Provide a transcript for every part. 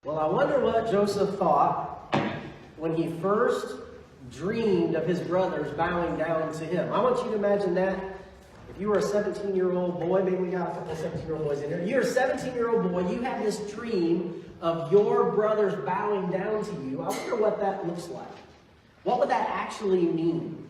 Well, I wonder what Joseph thought when he first dreamed of his brothers bowing down to him. I want you to imagine that. If you were a 17-year-old boy, maybe we got a couple of 17-year-old boys in here. You're a 17-year-old boy, you have this dream of your brothers bowing down to you. I wonder what that looks like. What would that actually mean?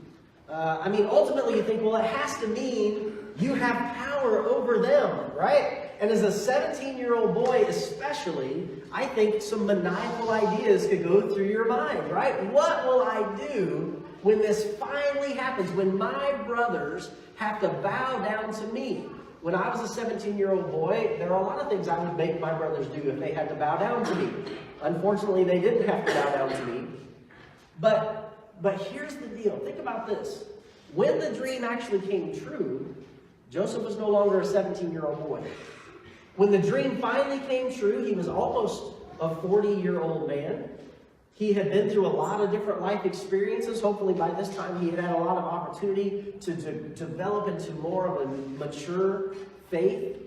Ultimately you think, well, it has to mean you have power over them, right? And as a 17-year-old boy especially, I think some maniacal ideas could go through your mind, right? What will I do when this finally happens, when my brothers have to bow down to me? When I was a 17-year-old boy, there are a lot of things I would make my brothers do if they had to bow down to me. Unfortunately, they didn't have to bow down to me. But here's the deal. Think about this. When the dream actually came true, Joseph was no longer a 17-year-old boy. When the dream finally came true, he was almost a 40-year-old man. He had been through a lot of different life experiences. Hopefully by this time he had had a lot of opportunity to develop into more of a mature faith.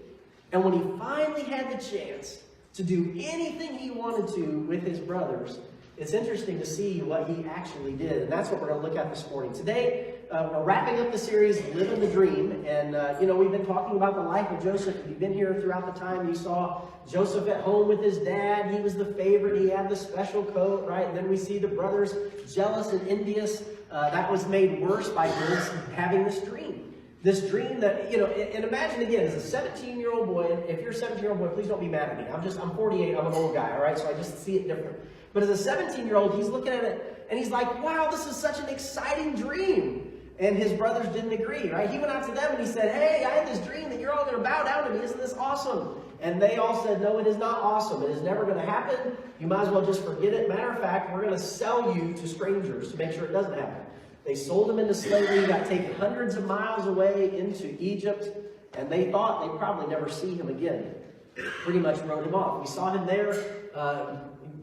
And when he finally had the chance to do anything he wanted to with his brothers, it's interesting to see what he actually did. And that's what we're going to look at this morning. Today, we're wrapping up the series, Living the Dream. And, we've been talking about the life of Joseph. If you've been here throughout the time, you saw Joseph at home with his dad. He was the favorite. He had the special coat, right? And then we see the brothers jealous and envious. That was made worse by Joseph having this dream. This dream that, and imagine again, as a 17-year-old boy, and if you're a 17-year-old boy, please don't be mad at me. I'm 48, I'm an old guy, all right? So I just see it different. But as a 17-year-old, he's looking at it, and he's like, wow, this is such an exciting dream. And his brothers didn't agree, right? He went out to them and he said, hey, I had this dream that you're all going to bow down to me. Isn't this awesome? And they all said, no, it is not awesome. It is never going to happen. You might as well just forget it. Matter of fact, we're going to sell you to strangers to make sure it doesn't happen. They sold him into slavery. He got taken hundreds of miles away into Egypt, and they thought they'd probably never see him again. Pretty much wrote him off. We saw him there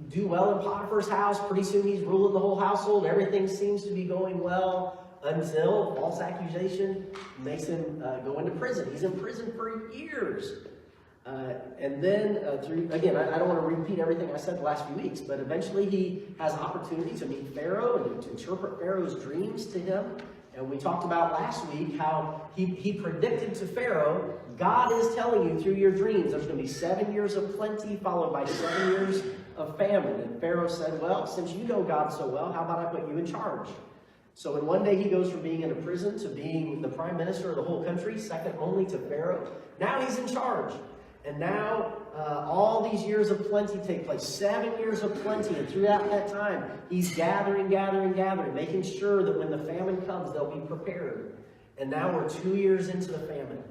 do well in Potiphar's house. Pretty soon he's ruling the whole household. Everything seems to be going well until false accusation makes him go into prison. He's in prison for years. And then, I don't want to repeat everything I said the last few weeks, but eventually he has opportunity to meet Pharaoh and to interpret Pharaoh's dreams to him. And we talked about last week how he predicted to Pharaoh, God is telling you through your dreams, there's going to be 7 years of plenty followed by 7 years of famine. And Pharaoh said, well, since you know God so well, how about I put you in charge? So in one day he goes from being in a prison to being the prime minister of the whole country, second only to Pharaoh. Now he's in charge. And now all these years of plenty take place. 7 years of plenty. And throughout that time, he's gathering, making sure that when the famine comes, they'll be prepared. And now we're 2 years into the famine.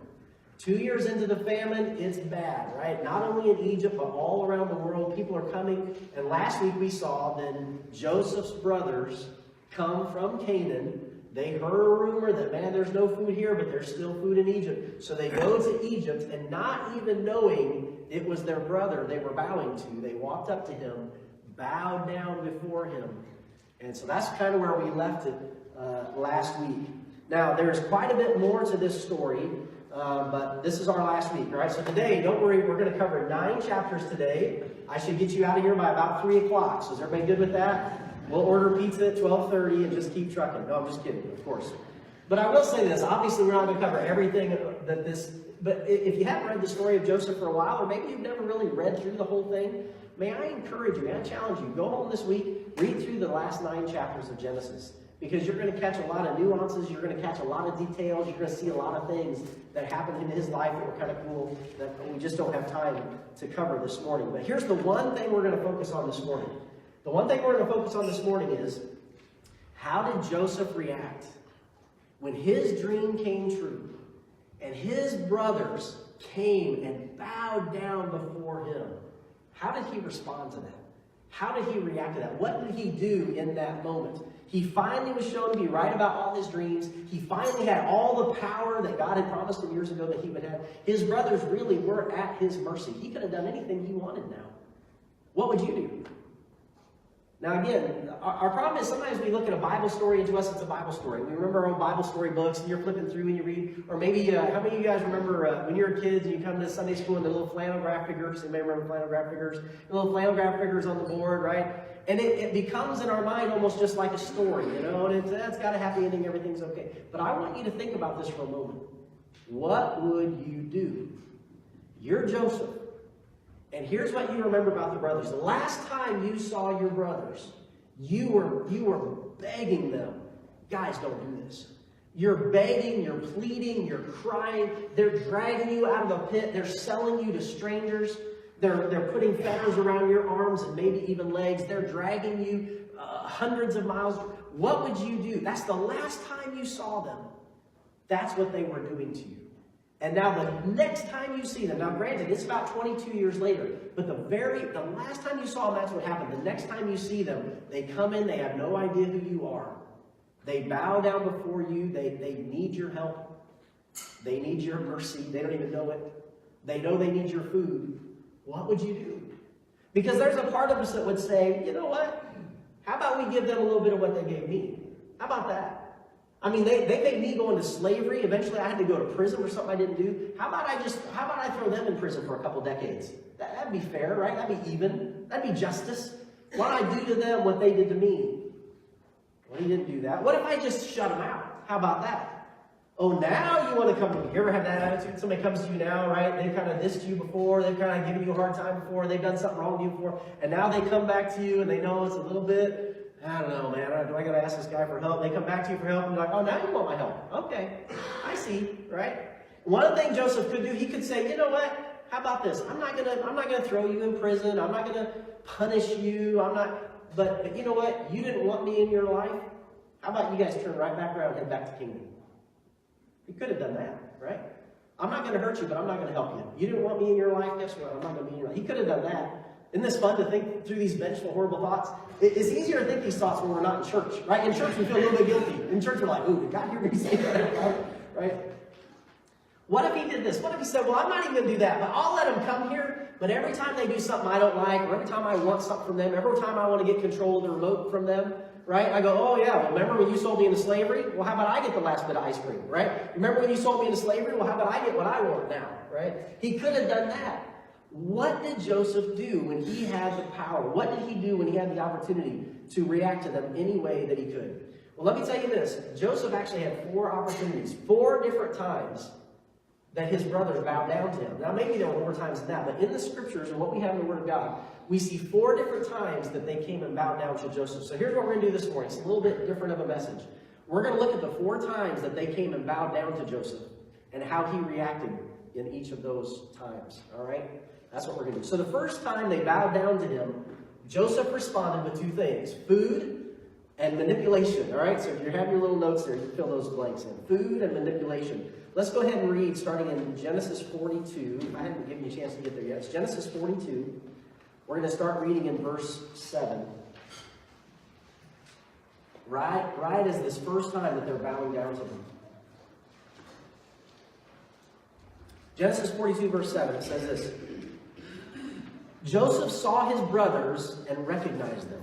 2 years into the famine, it's bad, right? Not only in Egypt, but all around the world, people are coming. And last week we saw then Joseph's brothers come from Canaan. They heard a rumor that, man, there's no food here, but there's still food in Egypt. So they go to Egypt, and not even knowing it was their brother they were bowing to, they walked up to him, bowed down before him. And so that's kind of where we left it last week. Now, there's quite a bit more to this story, but this is our last week, all right? So today, don't worry, we're going to cover 9 chapters today. I should get you out of here by about 3 o'clock. So is everybody good with that? We'll order pizza at 12:30 and just keep trucking. No, I'm just kidding, of course. But I will say this. Obviously, we're not going to cover everything but if you haven't read the story of Joseph for a while, or maybe you've never really read through the whole thing, may I encourage you, may I challenge you, go home this week, read through the last 9 chapters of Genesis. Because you're going to catch a lot of nuances, you're going to catch a lot of details, you're going to see a lot of things that happened in his life that were kind of cool that we just don't have time to cover this morning. But here's the one thing we're going to focus on this morning. The one thing we're going to focus on this morning is, how did Joseph react when his dream came true and his brothers came and bowed down before him? How did he respond to that? How did he react to that? What did he do in that moment? He finally was shown to be right about all his dreams. He finally had all the power that God had promised him years ago that he would have. His brothers really were at his mercy. He could have done anything he wanted now. What would you do? Now again, our problem is sometimes we look at a Bible story, and to us it's a Bible story. We remember our own Bible story books, and you're flipping through and you read, or maybe, how many of you guys remember when you were kids and you come to Sunday school and the little flannel graph figures? Anybody remember flannel graph figures? The little flannel graph figures on the board, right? And it becomes in our mind almost just like a story, you know, and it's got a happy ending, everything's okay. But I want you to think about this for a moment. What would you do? You're Joseph. And here's what you remember about the brothers. The last time you saw your brothers, you were begging them, guys, don't do this. You're begging, you're pleading, you're crying. They're dragging you out of a pit. They're selling you to strangers. They're putting fetters around your arms and maybe even legs. They're dragging you hundreds of miles. What would you do? That's the last time you saw them. That's what they were doing to you. And now the next time you see them, now granted, it's about 22 years later, but the last time you saw them, that's what happened. The next time you see them, they come in, they have no idea who you are. They bow down before you, they need your help. They need your mercy, they don't even know it. They know they need your food. What would you do? Because there's a part of us that would say, you know what? How about we give them a little bit of what they gave me? How about that? I mean, they made me go into slavery. Eventually, I had to go to prison for something I didn't do. How about I throw them in prison for a couple decades? That'd be fair, right? That'd be even. That'd be justice. Why don't I do to them what they did to me? Well, he didn't do that. What if I just shut them out? How about that? Oh, now you want to come to me. You ever have that attitude? Somebody comes to you now, right? They've kind of dissed you before. They've kind of given you a hard time before. They've done something wrong to you before. And now they come back to you and they know it's a little bit, I don't know, man. Do I got to ask this guy for help? They come back to you for help and you're like, oh, now you want my help. Okay, I see, right? One of the things Joseph could do, he could say, you know what? How about this? I'm not gonna throw you in prison. I'm not gonna punish you. But you know what? You didn't want me in your life. How about you guys turn right back around and head back to kingdom? He could have done that, right? I'm not going to hurt you, but I'm not going to help you. You didn't want me in your life, guess what? I'm not going to be in your life. He could have done that. Isn't this fun to think through these vengeful, horrible thoughts? It's easier to think these thoughts when we're not in church, right? In church, we feel a little bit guilty. In church, we're like, ooh, did God hear me say that? Right? What if he did this? What if he said, well, I'm not even going to do that, but I'll let them come here, but every time they do something I don't like, or every time I want something from them, every time I want to get control of the remote from them, right? I go, oh yeah, well, remember when you sold me into slavery? Well, how about I get the last bit of ice cream, right? Remember when you sold me into slavery? Well, how about I get what I want now, right? He could have done that. What did Joseph do when he had the power? What did he do when he had the opportunity to react to them any way that he could? Well, let me tell you this. Joseph actually had 4 opportunities, 4 different times that his brothers bowed down to him. Now, maybe there were more times than that, but in the scriptures and what we have in the Word of God, we see 4 different times that they came and bowed down to Joseph. So here's what we're going to do this morning. It's a little bit different of a message. We're going to look at the 4 times that they came and bowed down to Joseph and how he reacted in each of those times. All right? That's what we're going to do. So the first time they bowed down to him, Joseph responded with 2 things: food and manipulation. All right? So if you have your little notes there, you can fill those blanks in. Food and manipulation. Let's go ahead and read starting in Genesis 42. I haven't given you a chance to get there yet. It's Genesis 42. We're going to start reading in verse 7. Right as this first time that they're bowing down to him. Genesis 42, verse 7, it says this: Joseph saw his brothers and recognized them,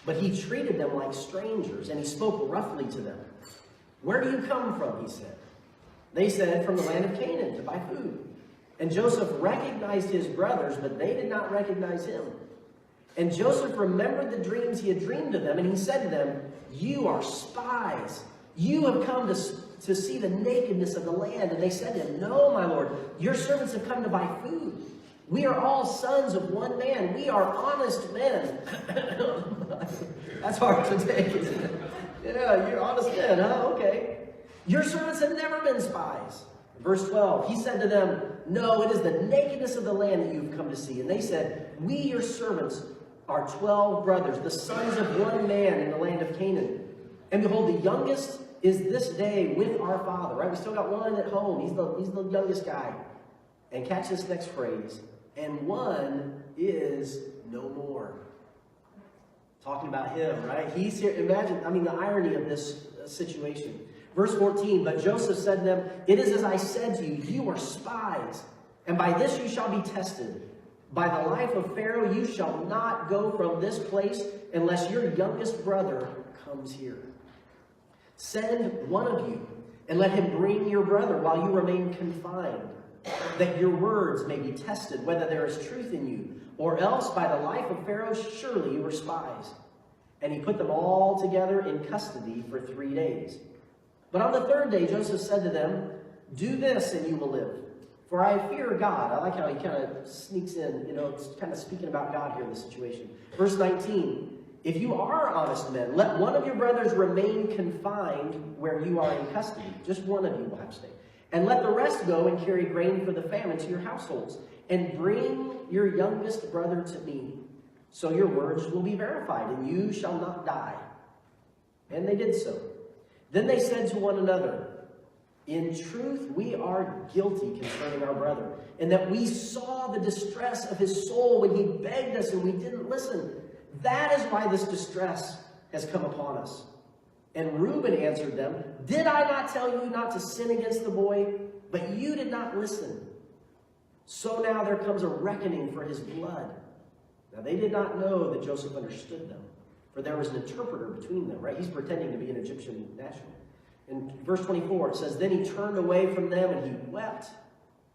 but he treated them like strangers, and he spoke roughly to them. Where do you come from? He said. They said, from the land of Canaan to buy food. And Joseph recognized his brothers, but they did not recognize him. And Joseph remembered the dreams he had dreamed of them, and he said to them, you are spies. You have come to see the nakedness of the land. And they said to him, no, my lord, your servants have come to buy food. We are all sons of one man. We are honest men. That's hard to take, isn't it? Yeah, you're honest men, huh? Okay. Your servants have never been spies. Verse 12, he said to them, no, it is the nakedness of the land that you have come to see. And they said, we, your servants, are 12 brothers, the sons of one man in the land of Canaan. And behold, the youngest is this day with our father. Right? We still got one at home. He's the youngest guy. And catch this next phrase. And one is no more. Talking about him, right? He's here. Imagine, the irony of this situation. Verse 14, but Joseph said to them, it is as I said to you, you are spies, and by this you shall be tested. By the life of Pharaoh, you shall not go from this place unless your youngest brother comes here. Send one of you, and let him bring your brother while you remain confined, that your words may be tested, whether there is truth in you, or else by the life of Pharaoh, surely you are spies. And he put them all together in custody for 3 days. But on the third day, Joseph said to them, do this and you will live. For I fear God. I like how he kind of sneaks in, it's kind of speaking about God here in the situation. Verse 19, if you are honest men, let one of your brothers remain confined where you are in custody. Just one of you will have to stay. And let the rest go and carry grain for the famine to your households. And bring your youngest brother to me. So your words will be verified, and you shall not die. And they did so. Then they said to one another, in truth, we are guilty concerning our brother, and that we saw the distress of his soul when he begged us and we didn't listen. That is why this distress has come upon us. And Reuben answered them, did I not tell you not to sin against the boy? But you did not listen. So now there comes a reckoning for his blood. Now they did not know that Joseph understood them, for there was an interpreter between them, right? He's pretending to be an Egyptian national. In verse 24, it says, then he turned away from them and he wept.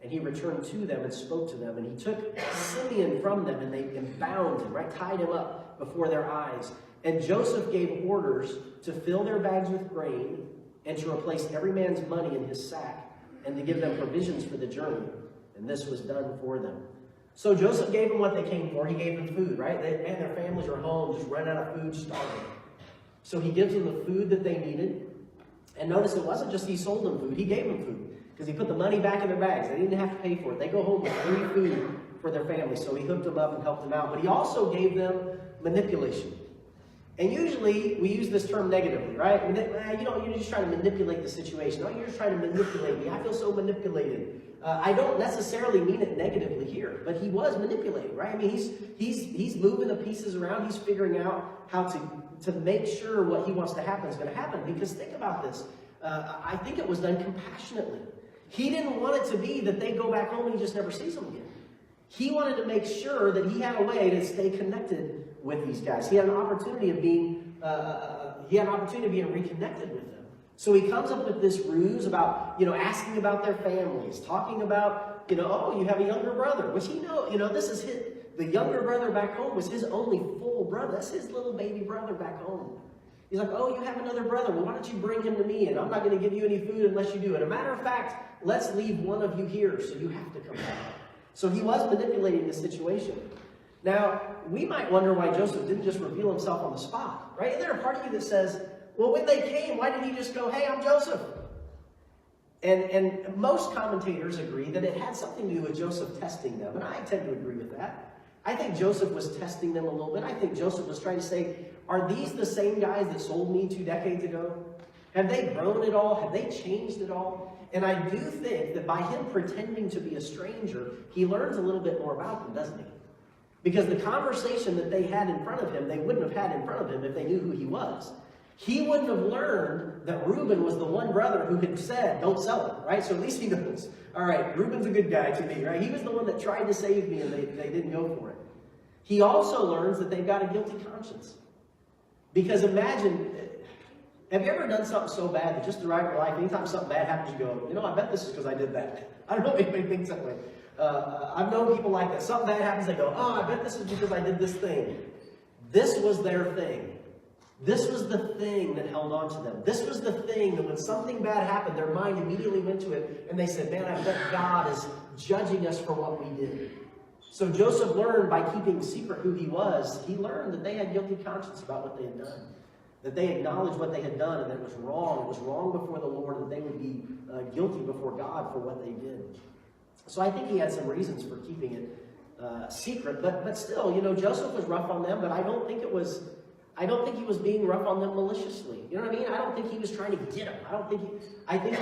And he returned to them and spoke to them. And he took Simeon from them and they bound him, right? Tied him up before their eyes. And Joseph gave orders to fill their bags with grain and to replace every man's money in his sack and to give them provisions for the journey. And this was done for them. So Joseph gave them what they came for. He gave them food, right? Their families are home, just running out of food, starving. So he gives them the food that they needed. And notice it wasn't just he sold them food. He gave them food because he put the money back in their bags. They didn't have to pay for it. They go home with free food for their family. So he hooked them up and helped them out. But he also gave them manipulation. And usually we use this term negatively, right? You're just trying to manipulate the situation. Oh, you're just trying to manipulate me. I feel so manipulated. I don't necessarily mean it negatively here, but he was manipulating, right? I mean, he's moving the pieces around. He's figuring out how to make sure what he wants to happen is going to happen. Because think about this. I think it was done compassionately. He didn't want it to be that they go back home and he just never sees them again. He wanted to make sure that he had a way to stay connected with these guys. He had an opportunity of being reconnected with them. So he comes up with this ruse about, asking about their families, talking about, oh, you have a younger brother, which this is the younger brother back home was his only full brother. That's his little baby brother back home. He's like, oh, you have another brother. Well, why don't you bring him to me? And I'm not going to give you any food unless you do it. As a matter of fact, let's leave one of you here, so you have to come back. So he was manipulating the situation. Now, we might wonder why Joseph didn't just reveal himself on the spot, right? Isn't there a part of you that says, well, when they came, why didn't he just go, hey, I'm Joseph? And most commentators agree that it had something to do with Joseph testing them, and I tend to agree with that. I think Joseph was testing them a little bit. I think Joseph was trying to say, are these the same guys that sold me 2 decades ago? Have they grown at all? Have they changed at all? And I do think that by him pretending to be a stranger, he learns a little bit more about them, doesn't he? Because the conversation that they had in front of him, they wouldn't have had in front of him if they knew who he was. He wouldn't have learned that Reuben was the one brother who had said, don't sell it, right? So at least he knows, all right, Reuben's a good guy to me, right? He was the one that tried to save me and they didn't go for it. He also learns that they've got a guilty conscience. Because imagine, have you ever done something so bad that just throughout your life, anytime something bad happens, you go, I bet this is because I did that. I don't know if anybody thinks that way. I've known people like that. Something bad happens, they go, oh, I bet this is because I did this thing. This was their thing. This was the thing that held on to them. This was the thing that when something bad happened, their mind immediately went to it, and they said, man, I bet God is judging us for what we did. So Joseph learned by keeping secret who he was, he learned that they had guilty conscience about what they had done. That they acknowledged what they had done and that it was wrong. It was wrong before the Lord, and that they would be guilty before God for what they did. So I think he had some reasons for keeping it secret. But still, Joseph was rough on them, but I don't think he was being rough on them maliciously. You know what I mean? I don't think he was trying to get them. I think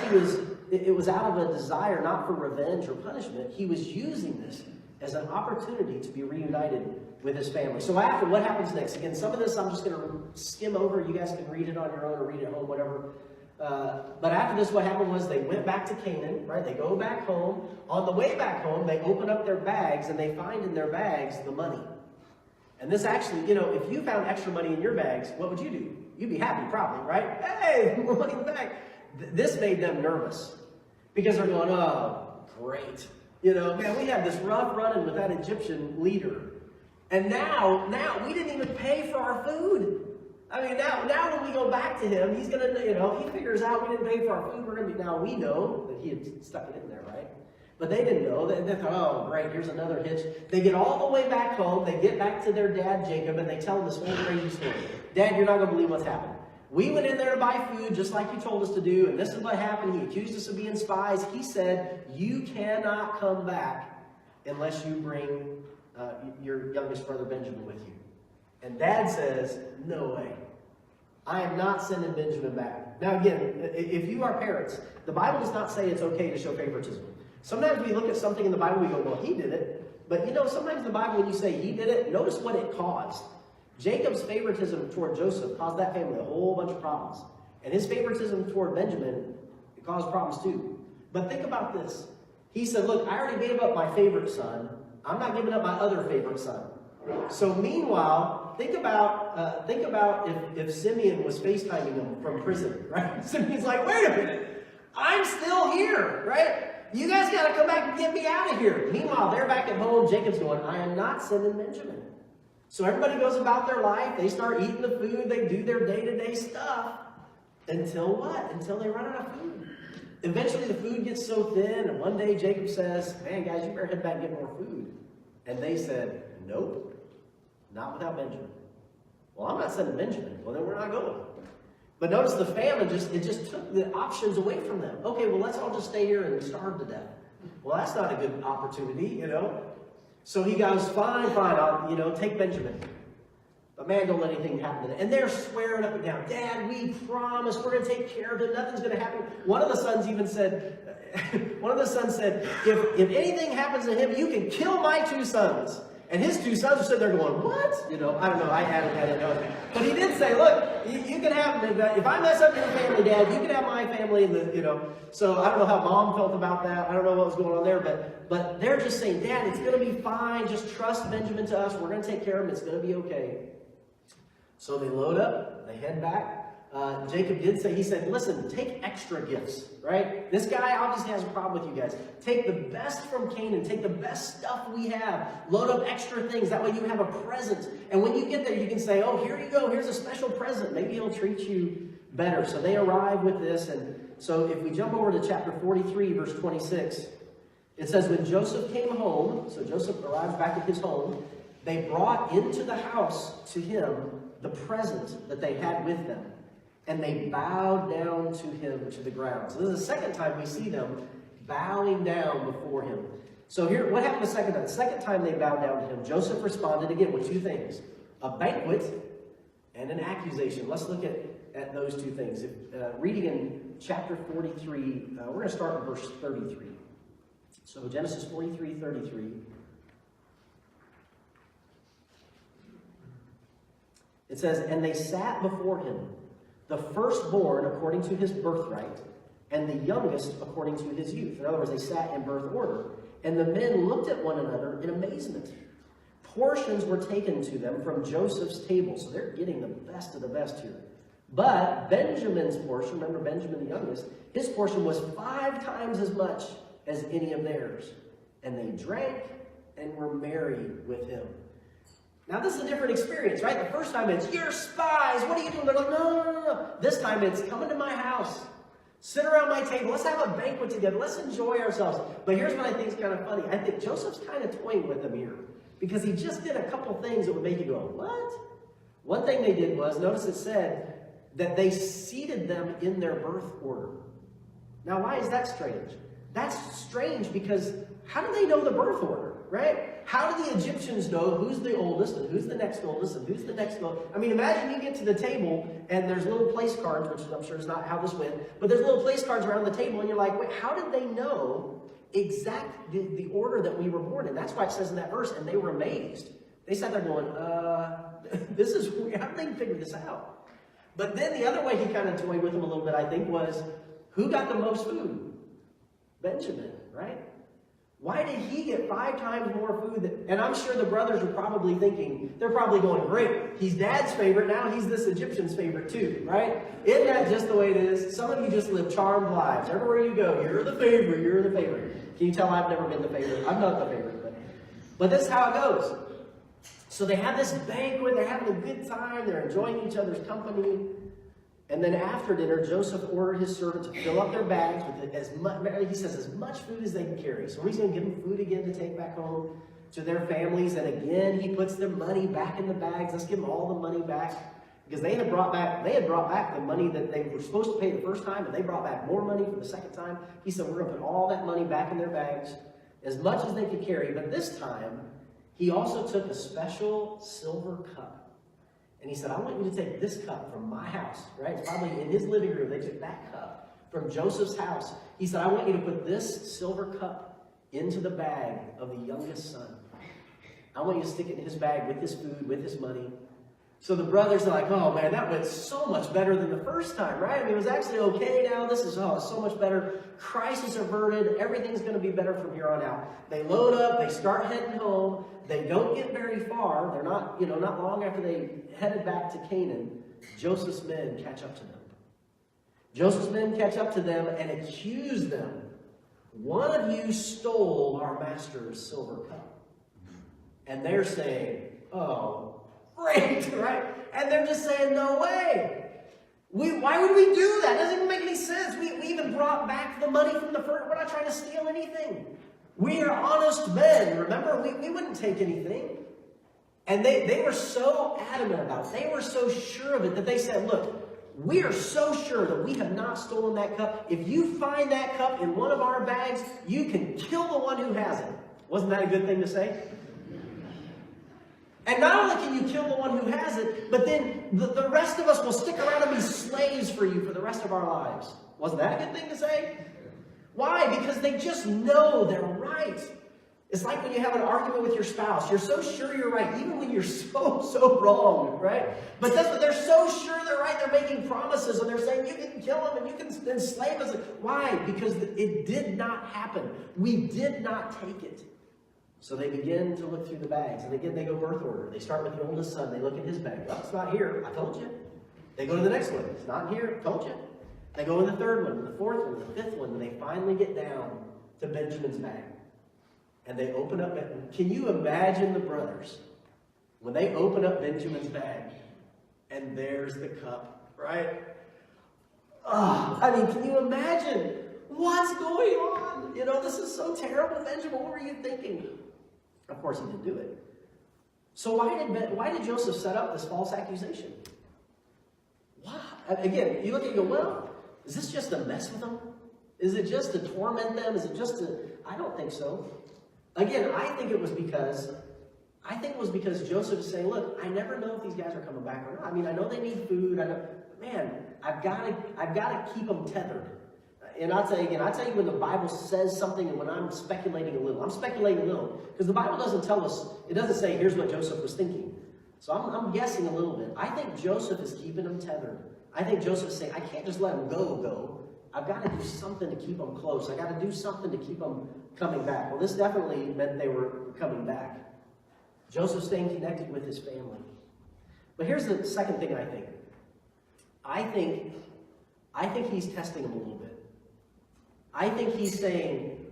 it was out of a desire not for revenge or punishment. He was using this as an opportunity to be reunited with his family. So after, what happens next? Again, some of this I'm just going to skim over. You guys can read it on your own or read it at home, whatever. But after this, what happened was they went back to Canaan, right? They go back home. On the way back home, they open up their bags and they find in their bags the money. And this actually, if you found extra money in your bags, what would you do? You'd be happy probably, right? Hey, more money in the bag. This made them nervous because they're going, oh, great. Man, we had this rough run-in with that Egyptian leader. And now we didn't even pay for our food. I mean, now when we go back to him, he's going to, he figures out we didn't pay for our food. Now we know that he had stuck it in there, right? But they didn't know. They thought, oh, great, here's another hitch. They get all the way back home. They get back to their dad, Jacob, and they tell him this whole crazy story. Dad, you're not going to believe what's happened. We went in there to buy food just like you told us to do, and this is what happened. He accused us of being spies. He said, you cannot come back unless you bring your youngest brother Benjamin with you. And Dad says, no way. I am not sending Benjamin back. Now again, if you are parents, the Bible does not say it's okay to show favoritism. Sometimes we look at something in the Bible, we go, well, he did it. But sometimes in the Bible, when you say he did it, notice what it caused. Jacob's favoritism toward Joseph caused that family a whole bunch of problems. And his favoritism toward Benjamin, it caused problems too. But think about this. He said, look, I already gave up my favorite son. I'm not giving up my other favorite son. So meanwhile, think about if Simeon was FaceTiming him from prison, right? Simeon's like, wait a minute, I'm still here, right? You guys got to come back and get me out of here. Meanwhile, they're back at home. Jacob's going, I am not sending Benjamin. So everybody goes about their life. They start eating the food. They do their day-to-day stuff. Until what? Until they run out of food. Eventually, the food gets so thin, and one day Jacob says, man, guys, you better head back and get more food. And they said, nope, not without Benjamin. Well, I'm not sending Benjamin. Well, then we're not going. But notice the family it just took the options away from them. Okay, well, let's all just stay here and starve to death. Well, that's not a good opportunity, So he goes, fine, I'll, take Benjamin. But man, don't let anything happen to them. And they're swearing up and down, Dad, we promise we're going to take care of him. Nothing's going to happen. One of the sons even said, if anything happens to him, you can kill my 2 sons. And his 2 sons are sitting there going, what? I don't know. I didn't know. But he did say, look, you can have, if I mess up your family, Dad, you can have my family. So I don't know how Mom felt about that. I don't know what was going on there. But they're just saying, Dad, it's going to be fine. Just trust Benjamin to us. We're going to take care of him. It's going to be okay. So they load up. They head back. Jacob did say, he said, listen, take extra gifts, right? This guy obviously has a problem with you guys. Take the best from Canaan. Take the best stuff we have. Load up extra things. That way you have a present. And when you get there, you can say, oh, here you go. Here's a special present. Maybe he'll treat you better. So they arrive with this. And so if we jump over to chapter 43, verse 26, it says, when Joseph came home, so Joseph arrives back at his home, they brought into the house to him the present that they had with them. And they bowed down to him to the ground. So this is the second time we see them bowing down before him. So here, what happened the second time? The second time they bowed down to him, Joseph responded again with 2 things. A banquet and an accusation. Let's look at those 2 things. Reading in chapter 43, we're going to start in verse 33. So Genesis 43:33. It says, and they sat before him, the firstborn according to his birthright, and the youngest according to his youth. In other words, they sat in birth order. And the men looked at one another in amazement. Portions were taken to them from Joseph's table. So they're getting the best of the best here. But Benjamin's portion, remember Benjamin the youngest, his portion was 5 times as much as any of theirs. And they drank and were merry with him. Now, this is a different experience, right? The first time it's, you're spies. What are you doing? They're like, no. This time it's, come into my house. Sit around my table. Let's have a banquet together. Let's enjoy ourselves. But here's what I think is kind of funny. I think Joseph's kind of toying with them here. Because he just did a couple things that would make you go, what? One thing they did was, notice it said that they seated them in their birth order. Now, why is that strange? That's strange because how do they know the birth order, right? How do the Egyptians know who's the oldest and who's the next oldest and who's the next oldest? I mean, imagine you get to the table and there's little place cards, which I'm sure is not how this went, but there's little place cards around the table and you're like, wait, how did they know the order that we were born in? That's why it says in that verse, and they were amazed. They sat there going, this is weird. How did they figure this out? But then the other way he kind of toyed with him a little bit, I think, was who got the most food? Benjamin, right? Why did he get 5 times more food? And I'm sure the brothers are probably thinking, they're probably going, great, he's dad's favorite, now he's this Egyptian's favorite too, right? Isn't that just the way it is? Some of you just live charmed lives. Everywhere you go, you're the favorite, you're the favorite. Can you tell I've never been the favorite? I'm not the favorite, but this is how it goes. So they have this banquet, they're having a good time, they're enjoying each other's company. And then after dinner, Joseph ordered his servant to fill up their bags with as much, he says, as much food as they can carry. So he's going to give them food again to take back home to their families. And again, he puts their money back in the bags. Let's give them all the money back. Because they had brought back the money that they were supposed to pay the first time, and they brought back more money for the second time. He said, we're going to put all that money back in their bags, as much as they could carry. But this time, he also took a special silver cup. And he said, I want you to take this cup from my house, right? It's probably in his living room. They took that cup from Joseph's house. He said, I want you to put this silver cup into the bag of the youngest son. I want you to stick it in his bag with his food, with his money. So the brothers are like, oh man, that went so much better than the first time, right? I mean, it was actually okay now. This is so much better. Crisis averted. Everything's going to be better from here on out. They load up. They start heading home. They don't get very far. They're not long after they headed back to Canaan, Joseph's men catch up to them. Joseph's men catch up to them and accuse them. One of you stole our master's silver cup. And they're saying, oh, great, right? And they're just saying, no way. Why would we do that? It doesn't even make any sense. We even brought back the money from the first. We're not trying to steal anything. We are honest men, remember? We wouldn't take anything. And they were so adamant about it. They were so sure of it that they said, look, we are so sure that we have not stolen that cup. If you find that cup in one of our bags, you can kill the one who has it. Wasn't that a good thing to say? And not only can you kill the one who has it, but then the rest of us will stick around and be slaves for you for the rest of our lives. Wasn't that a good thing to say? Why? Because they just know they're right. It's like when you have an argument with your spouse. You're so sure you're right, even when you're so wrong, right? But that's what they're so sure they're right. They're making promises, and they're saying, you can kill him, and you can enslave us. Why? Because it did not happen. We did not take it. So they begin to look through the bags. And again, they go birth order. They start with the oldest son. They look at his bag. Well, it's not here. I told you. They go to the next one. It's not here. I told you. They go in the third one, the fourth one, the fifth one, and they finally get down to Benjamin's bag. And they open up it. Can you imagine the brothers when they open up Benjamin's bag and there's the cup, right? Oh, I mean, can you imagine what's going on? You know, this is so terrible, Benjamin. What were you thinking? Of course, he didn't do it. So why did Joseph set up this false accusation? Why? Again, you look at it and go, well, is this just to mess with them? Is it just to torment them? Is it just to... I don't think so. Again, I think it was because Joseph is saying, look, I never know if these guys are coming back or not. I mean, I know they need food. I know, man, I've got to keep them tethered. And I'll tell you when the Bible says something and when I'm speculating a little. I'm speculating a little because the Bible doesn't tell us, it doesn't say here's what Joseph was thinking. So I'm guessing a little bit. I think Joseph is keeping them tethered. I think Joseph is saying, I can't just let them go. I've got to do something to keep them close. I got to do something to keep them coming back. Well, this definitely meant they were coming back. Joseph staying connected with his family. But here's the second thing I think. I think he's testing them a little bit. I think he's saying,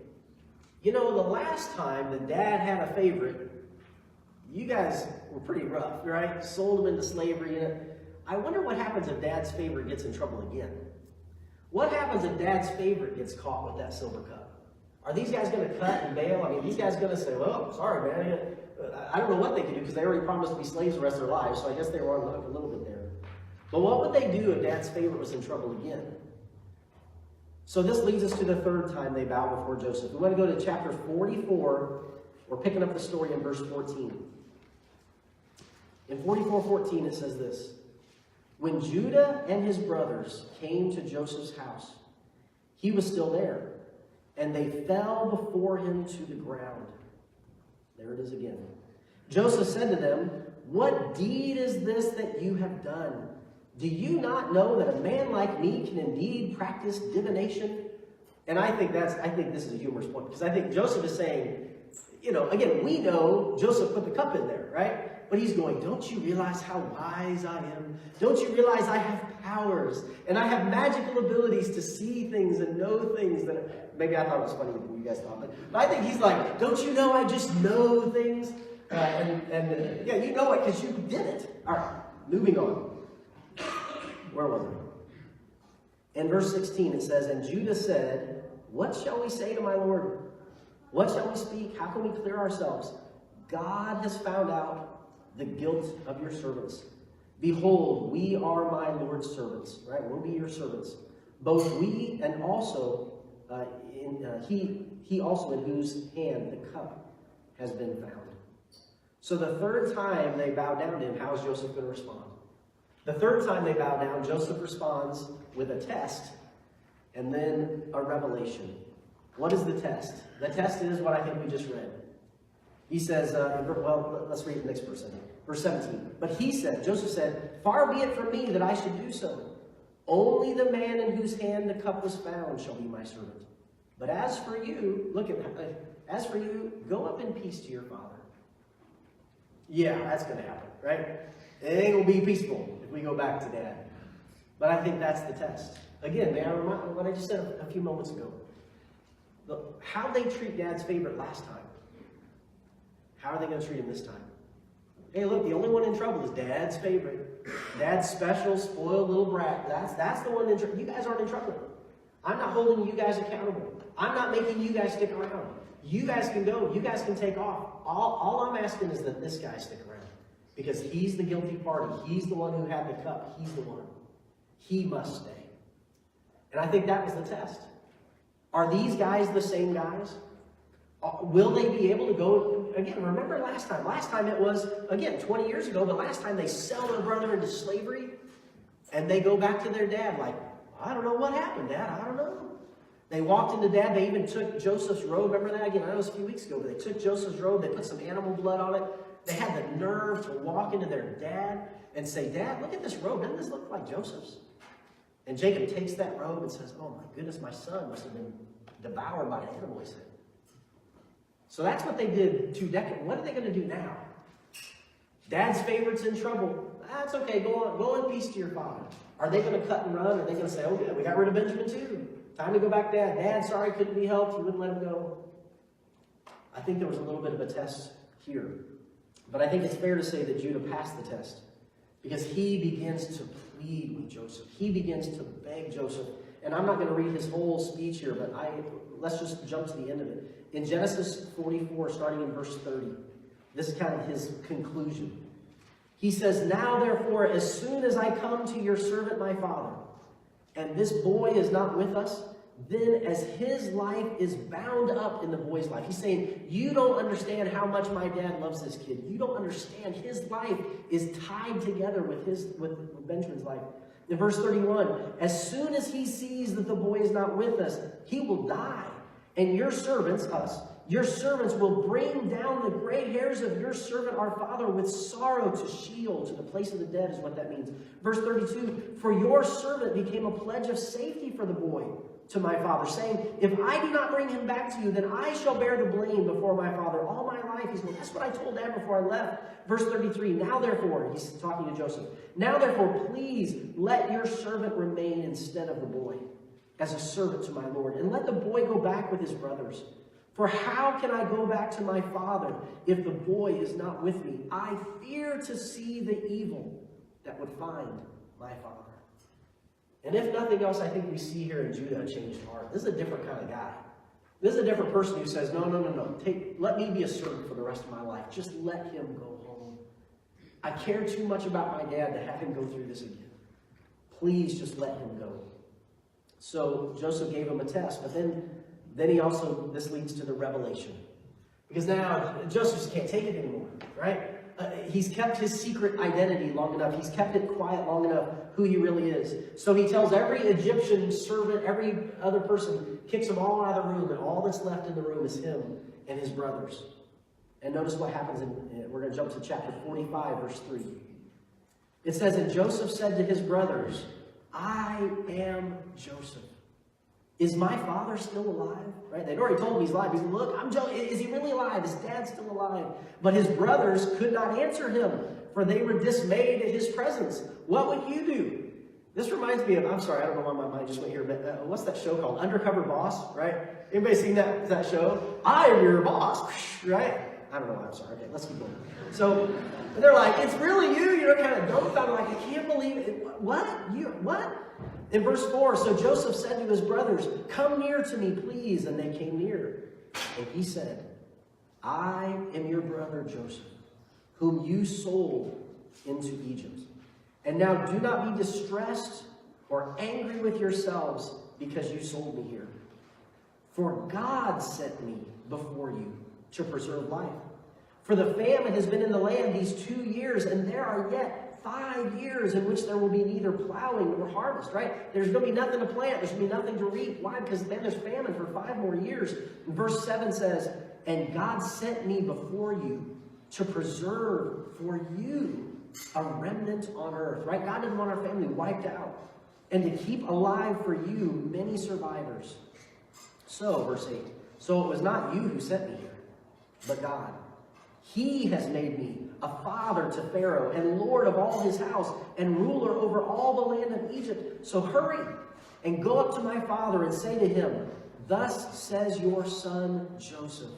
you know, the last time the dad had a favorite, you guys were pretty rough, right? Sold him into slavery. I wonder what happens if dad's favorite gets in trouble again. What happens if dad's favorite gets caught with that silver cup? Are these guys going to cut and bail? I mean, these guys going to say, well, sorry, man. I don't know what they can do because they already promised to be slaves the rest of their lives, so I guess they were on the hook a little bit there. But what would they do if dad's favorite was in trouble again? So this leads us to the third time they bow before Joseph. We want to go to chapter 44. We're picking up the story in verse 14. In 44:14 it says this. When Judah and his brothers came to Joseph's house, he was still there, and they fell before him to the ground. There it is again. Joseph said to them, what deed is this that you have done? Do you not know that a man like me can indeed practice divination? And I think this is a humorous point, because I think Joseph is saying, again, we know Joseph put the cup in there, right? But he's going, don't you realize how wise I am? Don't you realize I have powers? And I have magical abilities to see things and know things that, maybe I thought it was funny when you guys thought, but I think he's like, don't you know I just know things? Yeah, you know it because you did it. All right, moving on. Where was it? In verse 16 it says, and Judah said, what shall we say to my Lord? What shall we speak? How can we clear ourselves? God has found out the guilt of your servants. Behold, we are my Lord's servants, right? We'll be your servants. Both we and also, he also in whose hand the cup has been found. So the third time they bow down to him, how is Joseph going to respond? The third time they bow down, Joseph responds with a test and then a revelation. What is the test? The test is what I think we just read. He says, let's read the next verse. Verse 17. But he said, Joseph said, far be it from me that I should do so. Only the man in whose hand the cup was found shall be my servant. But as for you, as for you, go up in peace to your father. Yeah, that's going to happen, right? It ain't going to be peaceful if we go back to Dad. But I think that's the test. Again, may I remind what I just said a few moments ago. Look, how they treat Dad's favorite last time. How are they going to treat him this time? Hey, look, the only one in trouble is Dad's favorite. Dad's special, spoiled little brat. That's the one in trouble. You guys aren't in trouble. I'm not holding you guys accountable. I'm not making you guys stick around. You guys can go. You guys can take off. All I'm asking is that this guy stick around. Because he's the guilty party. He's the one who had the cup. He's the one. He must stay. And I think that was the test. Are these guys the same guys? Will they be able to go? Again, remember last time. Last time it was, again, 20 years ago, but last time they sell their brother into slavery and they go back to their dad like, I don't know what happened, Dad. I don't know. They walked into Dad. They even took Joseph's robe. Remember that? Again, I know it was a few weeks ago, but they took Joseph's robe. They put some animal blood on it. They had the nerve to walk into their dad and say, Dad, look at this robe. Doesn't this look like Joseph's? And Jacob takes that robe and says, oh my goodness, my son must have been devoured by an animal, he said. So that's what they did 2 decades. What are they going to do now? Dad's favorite's in trouble. That's okay. Go in peace to your father. Are they going to cut and run? Or are they going to say, oh, yeah, we got rid of Benjamin too. Time to go back, Dad. Dad, sorry, couldn't be helped. You wouldn't let him go. I think there was a little bit of a test here. But I think it's fair to say that Judah passed the test. Because he begins to plead with Joseph. He begins to beg Joseph. And I'm not going to read his whole speech here, but let's just jump to the end of it. In Genesis 44, starting in verse 30, this is kind of his conclusion. He says, now therefore, as soon as I come to your servant my father, and this boy is not with us, then as his life is bound up in the boy's life. He's saying, you don't understand how much my dad loves this kid. You don't understand his life is tied together with Benjamin's life. In verse 31, as soon as he sees that the boy is not with us, he will die. And your servants, us, your servants will bring down the gray hairs of your servant, our father, with sorrow to Sheol, to the place of the dead is what that means. Verse 32, for your servant became a pledge of safety for the boy to my father, saying, if I do not bring him back to you, then I shall bear the blame before my father all my life. He's going, that's what I told Dad before I left. Verse 33, now therefore, he's talking to Joseph, now therefore, please let your servant remain instead of the boy as a servant to my Lord, and let the boy go back with his brothers. For how can I go back to my father if the boy is not with me? I fear to see the evil that would find my father. And if nothing else, I think we see here in Judah a changed heart. This is a different kind of guy. This is a different person who says, no. Let me be a servant for the rest of my life. Just let him go home. I care too much about my dad to have him go through this again. Please just let him go. So Joseph gave him a test, but then he also, this leads to the revelation. Because now Joseph just can't take it anymore, right? He's kept his secret identity long enough. He's kept it quiet long enough who he really is. So he tells every Egyptian servant, every other person, kicks them all out of the room, and all that's left in the room is him and his brothers. And notice what happens, we're going to jump to chapter 45, verse 3. It says, and Joseph said to his brothers, I am Joseph. Is my father still alive? Right? They'd already told him he's alive. He said, look, I'm Joseph. Is he really alive? His dad's still alive. But his brothers could not answer him, for they were dismayed at his presence. What would you do? This reminds me of, I'm sorry, I don't know why my mind just went here, but what's that show called? Undercover Boss, right? Anybody seen that show? I am your boss, right? I don't know why, I'm sorry. Okay, let's keep going. So they're like, it's really you, kind of dumbfounded, like, I can't believe it. What? What? In verse 4, so Joseph said to his brothers, come near to me, please. And they came near. And he said, I am your brother Joseph, whom you sold into Egypt. And now do not be distressed or angry with yourselves because you sold me here. For God sent me before you to preserve life. For the famine has been in the land these 2 years, and there are yet 5 years in which there will be neither plowing nor harvest, right? There's going to be nothing to plant. There's going to be nothing to reap. Why? Because then there's famine for 5 more years. And verse 7 says, and God sent me before you to preserve for you a remnant on earth, right? God didn't want our family wiped out. And to keep alive for you many survivors. So, verse 8, so it was not you who sent me here, but God. He has made me a father to Pharaoh and Lord of all his house and ruler over all the land of Egypt. So hurry and go up to my father and say to him, thus says your son Joseph,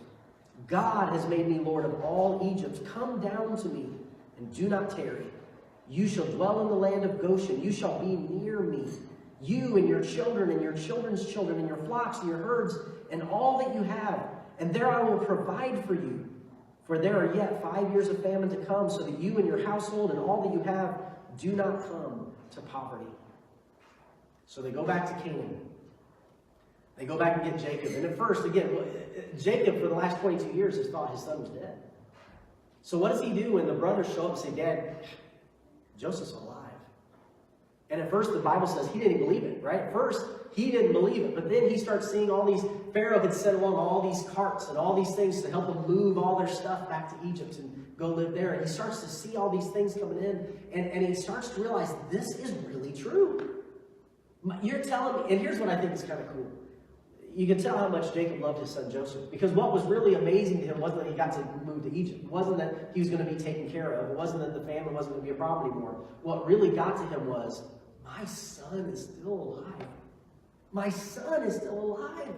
God has made me Lord of all Egypt. Come down to me and do not tarry. You shall dwell in the land of Goshen. You shall be near me, you and your children and your children's children and your flocks and your herds and all that you have. And there I will provide for you. For there are yet 5 years of famine to come, so that you and your household and all that you have do not come to poverty. So they go back to Canaan. They go back and get Jacob. And at first, again, Jacob for the last 22 years has thought his son was dead. So what does he do when the brothers show up and say, Dad, Joseph's alive? And at first the Bible says he didn't believe it, right? At first, he didn't believe it. But then he starts seeing all these, Pharaoh had sent along all these carts and all these things to help them move all their stuff back to Egypt and go live there. And he starts to see all these things coming in. And he starts to realize this is really true. You're telling me, and here's what I think is kind of cool. You can tell how much Jacob loved his son Joseph. Because what was really amazing to him wasn't that he got to move to Egypt. It wasn't that he was going to be taken care of. It wasn't that the famine wasn't going to be a problem anymore. What really got to him was, my son is still alive. My son is still alive.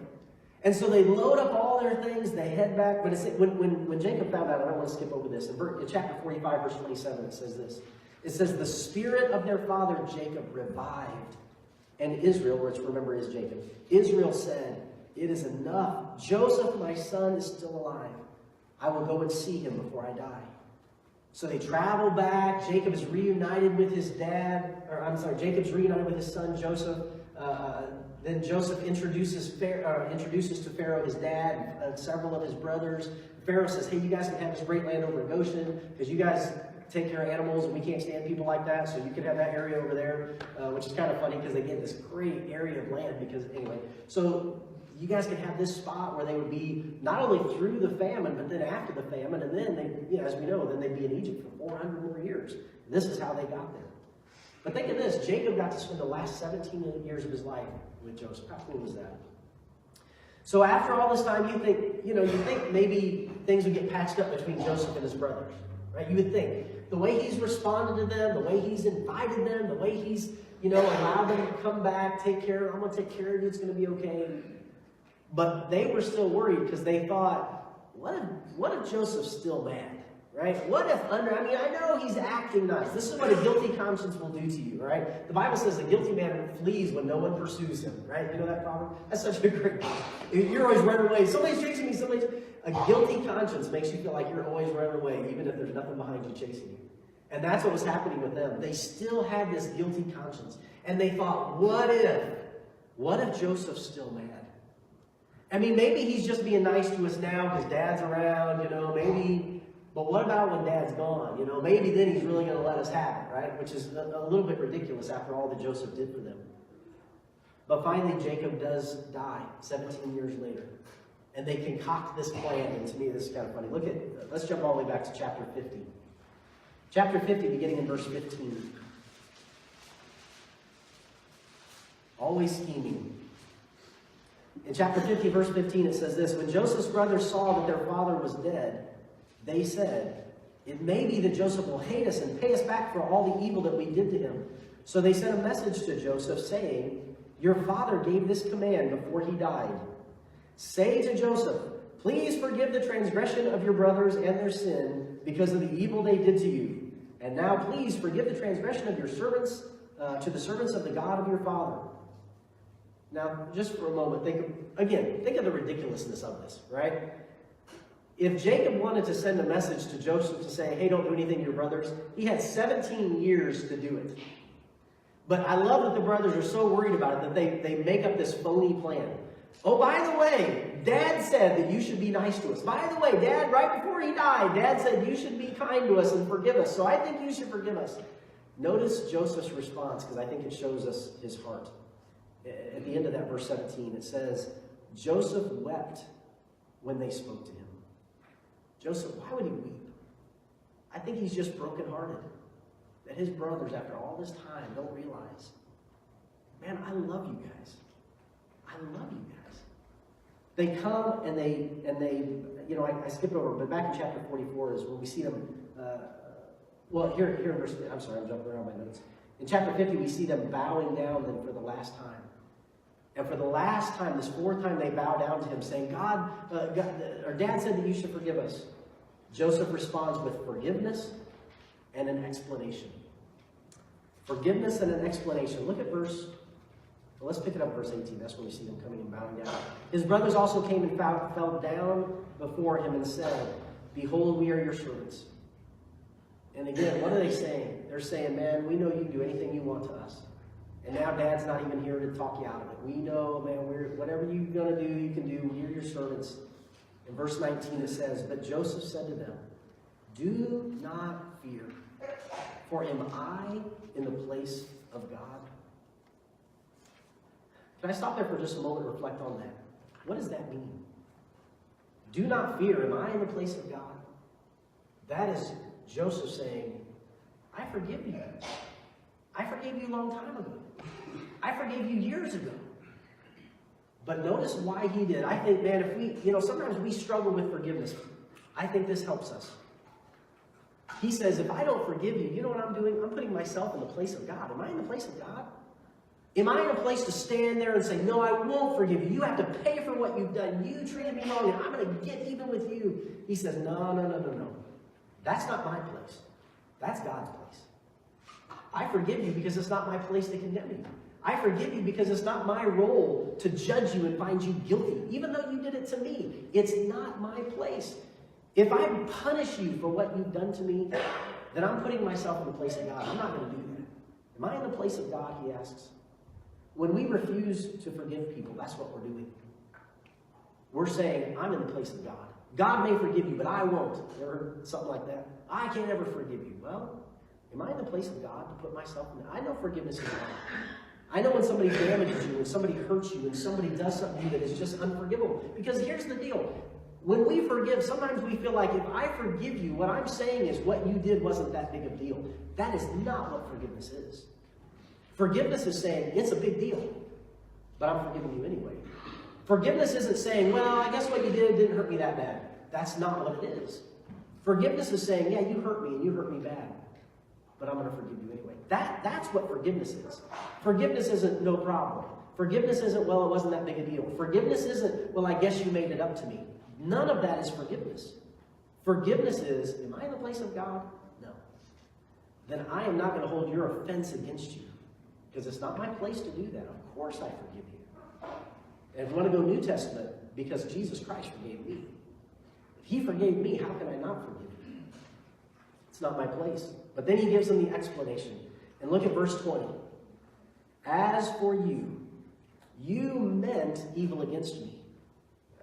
And so they load up all their things. They head back. But when Jacob found out, I don't want to skip over this. In chapter 45, verse 27, it says this. It says, the spirit of their father Jacob revived. And Israel, which remember is Jacob, Israel said, it is enough. Joseph, my son, is still alive. I will go and see him before I die. So they travel back. Jacob is reunited with his dad. Jacob's reunited with his son Joseph. Then Joseph introduces to Pharaoh his dad and several of his brothers. Pharaoh says, hey, you guys can have this great land over in Goshen because you guys take care of animals and we can't stand people like that, so you can have that area over there, which is kind of funny because they get this great area of land because, anyway. So you guys can have this spot where they would be not only through the famine, but then after the famine, and then they, as we know, then they'd be in Egypt for 400 more years. This is how they got there. But think of this, Jacob got to spend the last 17 years of his life with Joseph. How cool was that? So after all this time, you think maybe things would get patched up between Joseph and his brothers, right? You would think the way he's responded to them, the way he's invited them, the way he's, allowed them to come back, I'm going to take care of you, it's going to be okay. But they were still worried because they thought, what if Joseph's still mad, right? What if I know he's acting nice. This is what a guilty conscience will do to you, right? The Bible says a guilty man flees when no one pursues him, right? You know that proverb? That's such a great proverb. You're always running away. Somebody's chasing me, A guilty conscience makes you feel like you're always running away, even if there's nothing behind you chasing you. And that's what was happening with them. They still had this guilty conscience. And they thought, what if Joseph's still mad? Maybe he's just being nice to us now because Dad's around, maybe. But what about when Dad's gone? Maybe then he's really going to let us have it, right? Which is a little bit ridiculous after all that Joseph did for them. But finally, Jacob does die 17 years later. And they concoct this plan. And to me, this is kind of funny. Let's jump all the way back to chapter 50. Chapter 50, beginning in verse 15. Always scheming. In chapter 50, verse 15, it says this: when Joseph's brothers saw that their father was dead, they said, "It may be that Joseph will hate us and pay us back for all the evil that we did to him." So they sent a message to Joseph saying, "Your father gave this command before he died. Say to Joseph, 'Please forgive the transgression of your brothers and their sin because of the evil they did to you. And now please forgive the transgression of your servants to the servants of the God of your father.'" Now, just for a moment, think of the ridiculousness of this, right? If Jacob wanted to send a message to Joseph to say, "Hey, don't do anything to your brothers," he had 17 years to do it. But I love that the brothers are so worried about it that they make up this phony plan. "Oh, by the way, Dad said that you should be nice to us. By the way, Dad, right before he died, Dad said you should be kind to us and forgive us. So I think you should forgive us." Notice Joseph's response, because I think it shows us his heart. At the end of that verse 17, it says, Joseph wept when they spoke to him. Joseph, why would he weep? I think he's just brokenhearted that his brothers, after all this time, don't realize, man, I love you guys. I love you guys. They come and they I skipped over, but back in chapter 44 is where we see them. Here in verse, I'm sorry, I'm jumping around my notes. In chapter 50, we see them bowing down then for the last time. And for the last time, this fourth time, they bow down to him, saying, God, or Dad said that you should forgive us. Joseph responds with forgiveness and an explanation. Forgiveness and an explanation. Look at let's pick it up verse 18. That's when we see them coming and bowing down. His brothers also came and fell down before him and said, "Behold, we are your servants." And again, what are they saying? They're saying, "Man, we know you can do anything you want to us. And now Dad's not even here to talk you out of it. We know, man, whatever you're going to do, you can do. We're your servants." In verse 19 it says, "But Joseph said to them, 'Do not fear, for am I in the place of God?'" Can I stop there for just a moment and reflect on that? What does that mean? Do not fear, am I in the place of God? That is Joseph saying, I forgive you. I forgave you a long time ago. I forgave you years ago. But notice why he did. I think, man, if sometimes we struggle with forgiveness. I think this helps us. He says, if I don't forgive you, you know what I'm doing? I'm putting myself in the place of God. Am I in the place of God? Am I in a place to stand there and say, "No, I won't forgive you. You have to pay for what you've done. You treated me wrong, and I'm going to get even with you"? He says, no. That's not my place. That's God's place. I forgive you because it's not my place to condemn you. I forgive you because it's not my role to judge you and find you guilty, even though you did it to me. It's not my place. If I punish you for what you've done to me, then I'm putting myself in the place of God. I'm not going to do that. Am I in the place of God, he asks. When we refuse to forgive people, that's what we're doing. We're saying, I'm in the place of God. God may forgive you, but I won't. You ever heard something like that? I can't ever forgive you. Well, am I in the place of God to put myself in? I know forgiveness is wrong. I know when somebody damages you, when somebody hurts you, when somebody does something to you that is just unforgivable. Because here's the deal. When we forgive, sometimes we feel like if I forgive you, what I'm saying is what you did wasn't that big of a deal. That is not what forgiveness is. Forgiveness is saying, it's a big deal, but I'm forgiving you anyway. Forgiveness isn't saying, well, I guess what you did didn't hurt me that bad. That's not what it is. Forgiveness is saying, yeah, you hurt me and you hurt me bad, but I'm going to forgive you anyway. That's what forgiveness is. Forgiveness isn't no problem. Forgiveness isn't, well, it wasn't that big a deal. Forgiveness isn't, well, I guess you made it up to me. None of that is forgiveness. Forgiveness is, am I in the place of God? No. Then I am not going to hold your offense against you, because it's not my place to do that. Of course I forgive you. And if you want to go New Testament, because Jesus Christ forgave me. If he forgave me, how can I not forgive you? It's not my place. But then he gives them the explanation. And look at verse 20. As for you, you meant evil against me.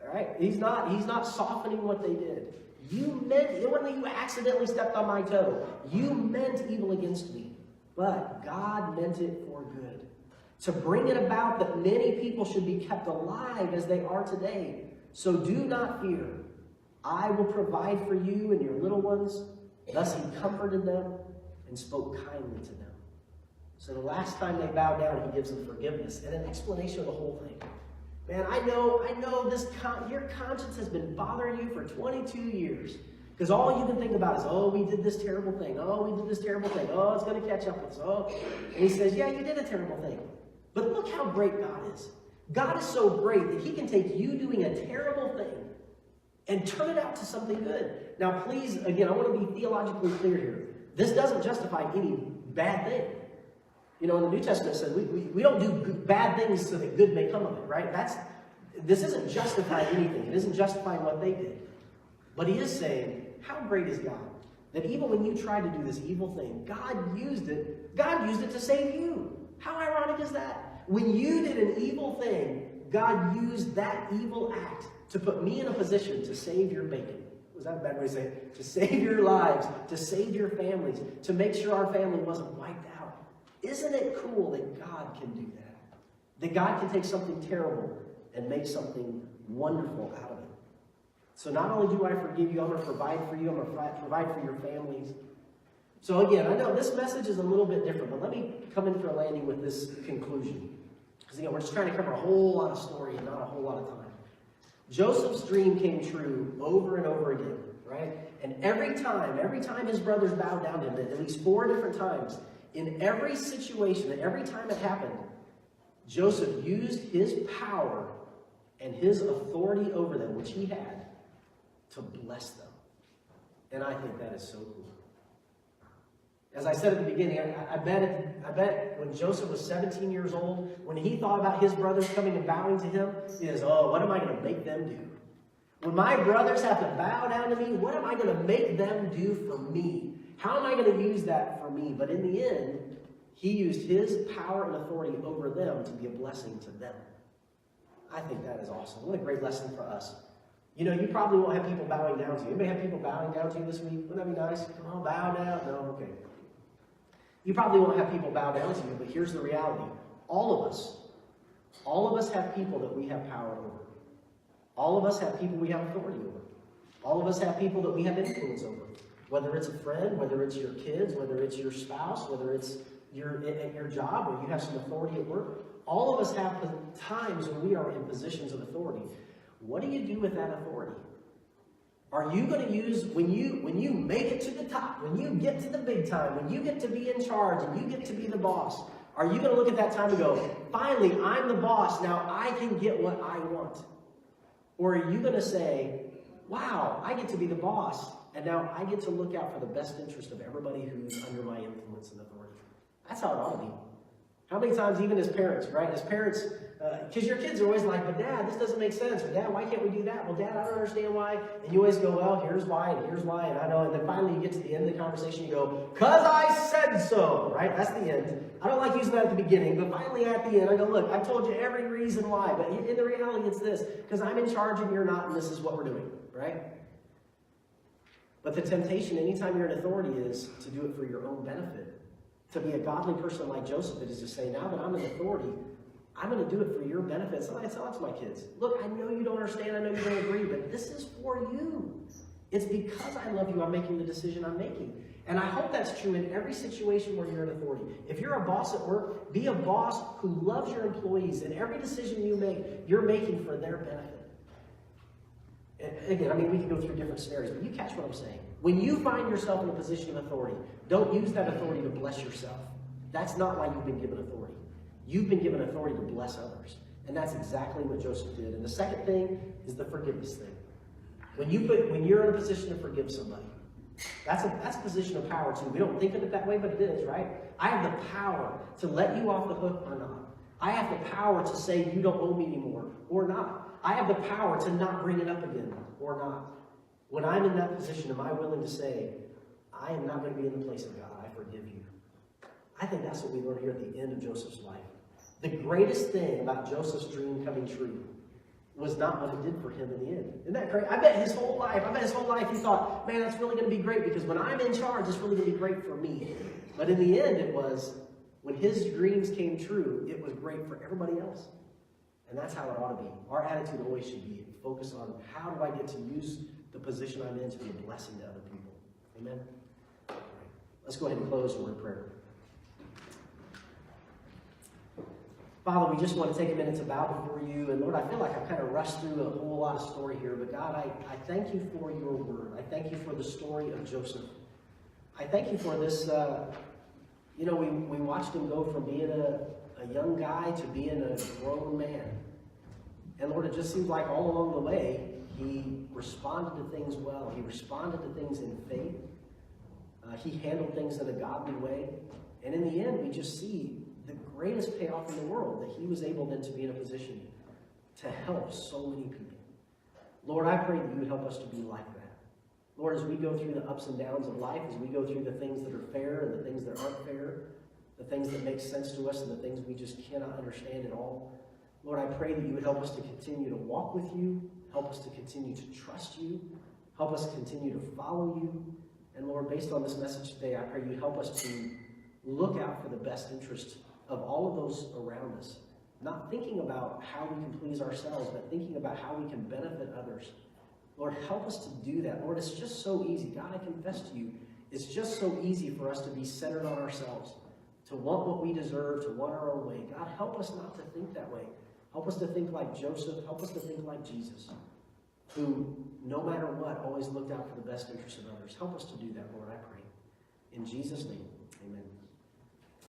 All right? He's not softening what they did. You meant, it wasn't that you accidentally stepped on my toe. You meant evil against me. But God meant it for good, to bring it about that many people should be kept alive as they are today. So do not fear. I will provide for you and your little ones. Thus he comforted them and spoke kindly to them. So the last time they bow down, he gives them forgiveness and an explanation of the whole thing. Man, I know your conscience has been bothering you for 22 years. Because all you can think about is, oh, we did this terrible thing. Oh, we did this terrible thing. Oh, it's going to catch up with us. Oh. And he says, yeah, you did a terrible thing. But look how great God is. God is so great that he can take you doing a terrible thing and turn it out to something good. Now, please, again, I want to be theologically clear here. This doesn't justify any bad thing. You know, in the New Testament it says we don't do bad things so that good may come of it, right? This isn't justifying anything. It isn't justifying what they did. But he is saying, how great is God? That even when you tried to do this evil thing, God used it to save you. How ironic is that? When you did an evil thing, God used that evil act to put me in a position to save your bacon. Was that a bad way to say it? To save your lives, to save your families, to make sure our family wasn't wiped out. Isn't it cool that God can do that? That God can take something terrible and make something wonderful out of it. So not only do I forgive you, I'm going to provide for you, I'm going to provide for your families. So again, I know this message is a little bit different, but let me come in for a landing with this conclusion. Because again, we're just trying to cover a whole lot of story and not a whole lot of time. Joseph's dream came true over and over again, right? And every time his brothers bowed down to him, at least 4 different times, in every situation, and every time it happened, Joseph used his power and his authority over them, which he had, to bless them. And I think that is so cool. As I said at the beginning, I bet when Joseph was 17 years old, when he thought about his brothers coming and bowing to him, he says, oh, what am I going to make them do? When my brothers have to bow down to me, what am I going to make them do for me? How am I going to use that for me? But in the end, he used his power and authority over them to be a blessing to them. I think that is awesome. What a great lesson for us. You know, you probably won't have people bowing down to you. You may have people bowing down to you this week. Wouldn't that be nice? Come on, bow down. No, okay. You probably won't have people bow down to you, but here's the reality. All of us have people that we have power over. All of us have people we have authority over. All of us have people that we have influence over. Whether it's a friend, whether it's your kids, whether it's your spouse, whether it's at your job where you have some authority at work. All of us have times when we are in positions of authority. What do you do with that authority? Are you going to use, when you make it to the top, when you get to the big time, when you get to be in charge and you get to be the boss, are you going to look at that time and go, finally, I'm the boss, now I can get what I want? Or are you going to say, wow, I get to be the boss, and now I get to look out for the best interest of everybody who's under my influence and authority? That's how it ought to be. How many times, even as parents, right? As parents, because your kids are always like, but Dad, this doesn't make sense. Or Dad, why can't we do that? Well, Dad, I don't understand why. And you always go, well, here's why, and here's why, and I know. And then finally you get to the end of the conversation, you go, because I said so, right? That's the end. I don't like using that at the beginning, but finally at the end, I go, look, I've told you every reason why. But in the reality, it's this. Because I'm in charge and you're not, and this is what we're doing, right? But the temptation, anytime you're in authority, is to do it for your own benefit. To be a godly person like Joseph, it is to say, now that I'm in authority, I'm going to do it for your benefit. So I tell that to my kids. Look, I know you don't understand. I know you don't agree, but this is for you. It's because I love you I'm making the decision I'm making. And I hope that's true in every situation where you're in authority. If you're a boss at work, be a boss who loves your employees. And every decision you make, you're making for their benefit. And again, I mean, we can go through different scenarios, but you catch what I'm saying. When you find yourself in a position of authority, don't use that authority to bless yourself. That's not why you've been given authority. You've been given authority to bless others. And that's exactly what Joseph did. And the second thing is the forgiveness thing. When you're in a position to forgive somebody, that's a position of power too. We don't think of it that way, but it is, right? I have the power to let you off the hook or not. I have the power to say you don't owe me anymore or not. I have the power to not bring it up again or not. When I'm in that position, am I willing to say, I am not going to be in the place of God. I forgive you. I think that's what we learn here at the end of Joseph's life. The greatest thing about Joseph's dream coming true was not what it did for him in the end. Isn't that great? I bet his whole life he thought, man, that's really going to be great because when I'm in charge, it's really going to be great for me. But in the end, it was, when his dreams came true, it was great for everybody else. And that's how it ought to be. Our attitude always should be focus on how do I get to use the position I'm in to be a blessing to other people. Amen? All right. Let's go ahead and close with a word of prayer. Father, we just want to take a minute to bow before you. And Lord, I feel like I've kind of rushed through a whole lot of story here. But God, I thank you for your word. I thank you for the story of Joseph. I thank you for this. We watched him go from being a young guy to being a grown man. And Lord, it just seems like all along the way, he responded to things well. He responded to things in faith. He handled things in a godly way. And in the end, we just see the greatest payoff in the world, that he was able then to be in a position to help so many people. Lord, I pray that you would help us to be like that. Lord, as we go through the ups and downs of life, as we go through the things that are fair and the things that aren't fair, the things that make sense to us and the things we just cannot understand at all, Lord, I pray that you would help us to continue to walk with you, help us to continue to trust you, help us continue to follow you. And Lord, based on this message today, I pray you help us to look out for the best interest of all of those around us. Not thinking about how we can please ourselves, but thinking about how we can benefit others. Lord, help us to do that. Lord, it's just so easy. God, I confess to you, it's just so easy for us to be centered on ourselves, to want what we deserve, to want our own way. God, help us not to think that way. Help us to think like Joseph. Help us to think like Jesus, who, no matter what, always looked out for the best interests of others. Help us to do that, Lord, I pray. In Jesus' name, amen.